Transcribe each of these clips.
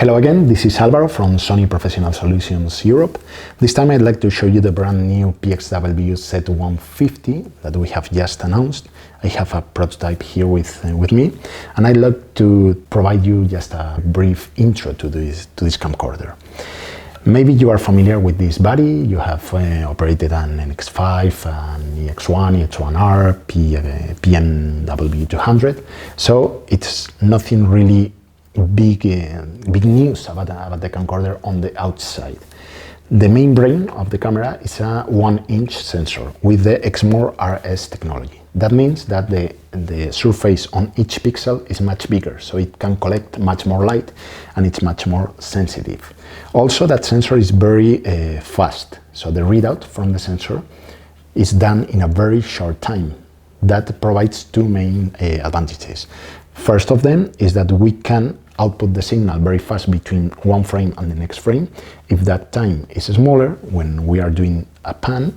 Hello again, this is Alvaro from Sony Professional Solutions Europe. This time I'd like to show you the brand new PXW-Z150 that we have just announced. I have a prototype here with me, and I'd like to provide you just a brief intro to this camcorder. Maybe you are familiar with this body. You have operated an NX5, an EX1, EX1R, PXW-Z150. So it's nothing really big news about the camcorder on the outside. The main brain of the camera is a 1-inch sensor with the Exmor RS technology. That means that the surface on each pixel is much bigger, so it can collect much more light and it's much more sensitive. Also, that sensor is very fast, so the readout from the sensor is done in a very short time. That provides two main advantages. First of them is that we can output the signal very fast between one frame and the next frame. If that time is smaller, when we are doing a pan,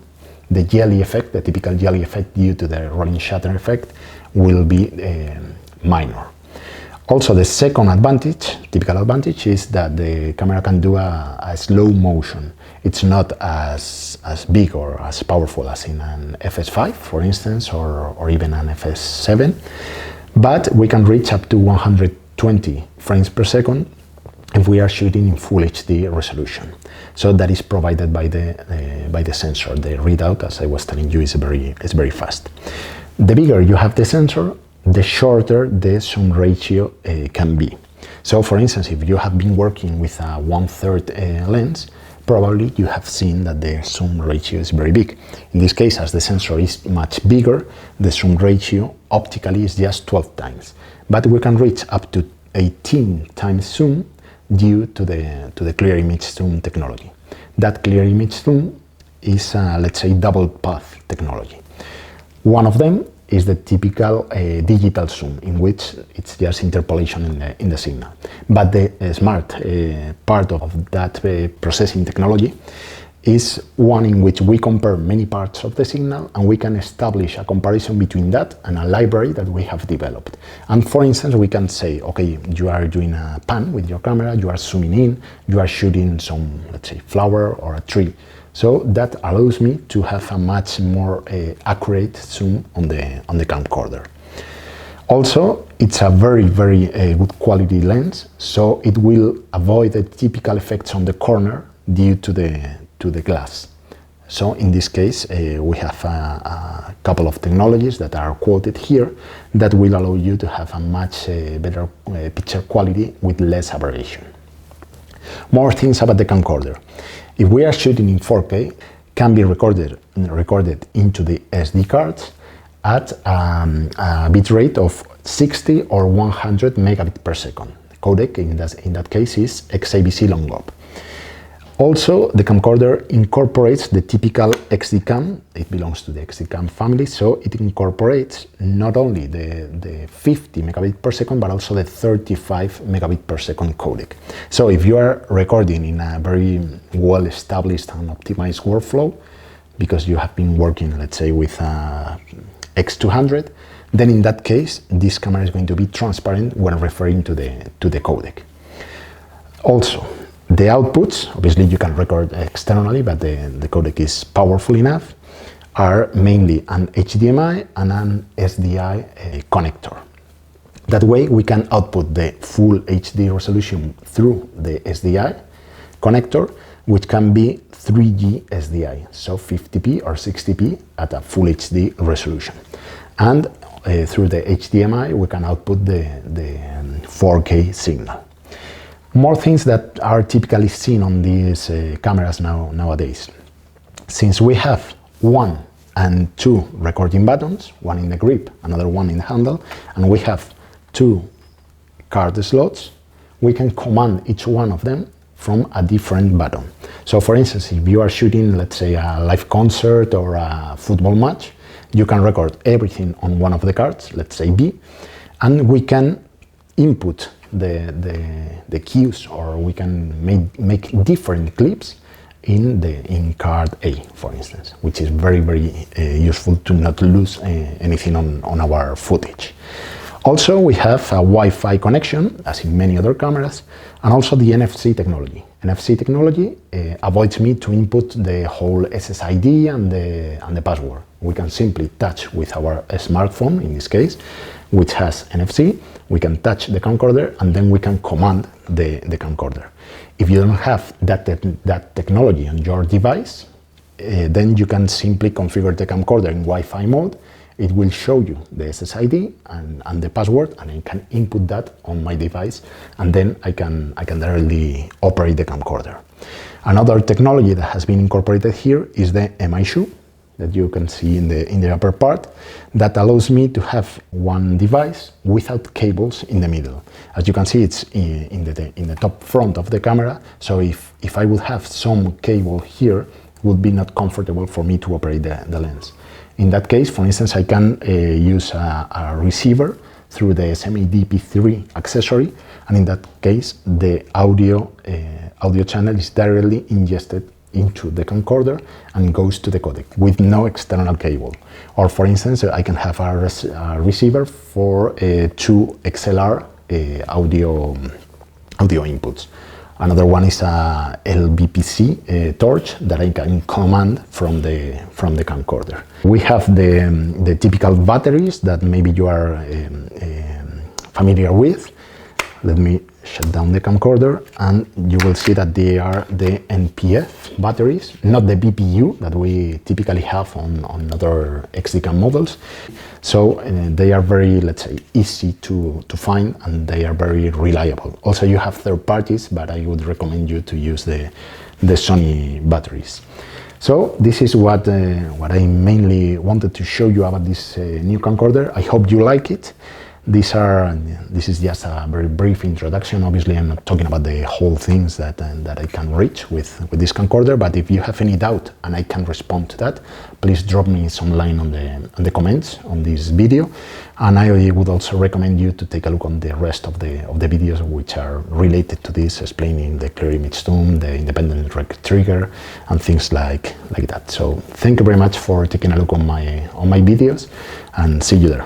the jelly effect, the typical jelly effect due to the rolling shutter effect, will be minor. Also, the second advantage, typical advantage, is that the camera can do a slow motion. It's not as big or as powerful as in an FS5, for instance, or even an FS7, but we can reach up to 120 frames per second if we are shooting in full HD resolution. So that is provided by the sensor. The readout, as I was telling you, is very fast. The bigger you have the sensor, the shorter the zoom ratio can be. So, for instance, if you have been working with a 1/3 lens, probably you have seen that the zoom ratio is very big. In this case, as the sensor is much bigger, the zoom ratio optically is just 12 times. But we can reach up to 18 times zoom due to the clear image zoom technology. That clear image zoom is, let's say, double path technology. One of them is the typical digital zoom, in which it's just interpolation in the signal. But the smart part of that processing technology is one in which we compare many parts of the signal, and we can establish a comparison between that and a library that we have developed. And for instance, we can say, okay, you are doing a pan with your camera, you are zooming in, you are shooting some, let's say, flower or a tree. So that allows me to have a much more accurate zoom on the camcorder. Also, it's a very good quality lens, so it will avoid the typical effects on the corner due to the glass. So in this case, we have a couple of technologies that are quoted here that will allow you to have a much better picture quality with less aberration. More things about the camcorder. If we are shooting in 4K, can be recorded into the SD cards at a bit rate of 60 or 100 megabit per second. The codec in that case is XAVC long op. Also, the camcorder incorporates the typical XDCAM. It belongs to the XDCAM family, so it incorporates not only the 50 megabit per second, but also the 35 megabit per second codec. So if you are recording in a very well-established and optimized workflow, because you have been working, let's say, with X200, then in that case, this camera is going to be transparent when referring to the codec. Also, the outputs, obviously you can record externally, but the codec is powerful enough, are mainly an HDMI and an SDI connector. That way we can output the full HD resolution through the SDI connector, which can be 3G SDI, so 50p or 60p at a full HD resolution. And through the HDMI we can output the 4K signal. More things that are typically seen on these cameras nowadays. Since we have 1 and 2 recording buttons, one in the grip, another one in the handle, and we have 2 card slots, we can command each one of them from a different button. So for instance, if you are shooting, let's say, a live concert or a football match, you can record everything on one of the cards, let's say B, and we can input the cues, or we can make different clips in card A, for instance, which is very useful to not lose anything on our footage. Also, we have a Wi-Fi connection, as in many other cameras, and also the NFC technology. NFC technology avoids me to input the whole SSID and the password. We can simply touch with our smartphone, in this case, which has NFC. We can touch the camcorder and then we can command the camcorder. If you don't have that technology on your device, then you can simply configure the camcorder in Wi-Fi mode. It will show you the SSID and the password, and I can input that on my device, and then I can directly operate the camcorder. Another technology that has been incorporated here is the Mishoe that you can see in the upper part, that allows me to have one device without cables in the middle. As you can see, it's in the top front of the camera, so if I would have some cable here, it would be not comfortable for me to operate the lens. In that case, for instance, I can use a receiver through the SMAD-P3 accessory, and in that case, the audio channel is directly ingested into the camcorder and goes to the codec with no external cable. Or for instance, I can have a receiver for 2 XLR audio inputs. Another one is a LVPC torch that I can command from the camcorder. We have the typical batteries that maybe you are familiar with. Let me shut down the camcorder, and you will see that they are the NPF batteries, not the BPU that we typically have on other XDCAM models. So they are very, let's say, easy to find, and they are very reliable. Also, you have third parties, but I would recommend you to use the Sony batteries. So this is what I mainly wanted to show you about this new camcorder. I hope you like it. This is just a very brief introduction. Obviously, I'm not talking about the whole things that I can reach with this camcorder, but if you have any doubt and I can respond to that, please drop me some line on the comments on this video. And I would also recommend you to take a look on the rest of the videos which are related to this, explaining the clear image zoom, the independent trigger, and things like that. So thank you very much for taking a look on my videos, and see you there.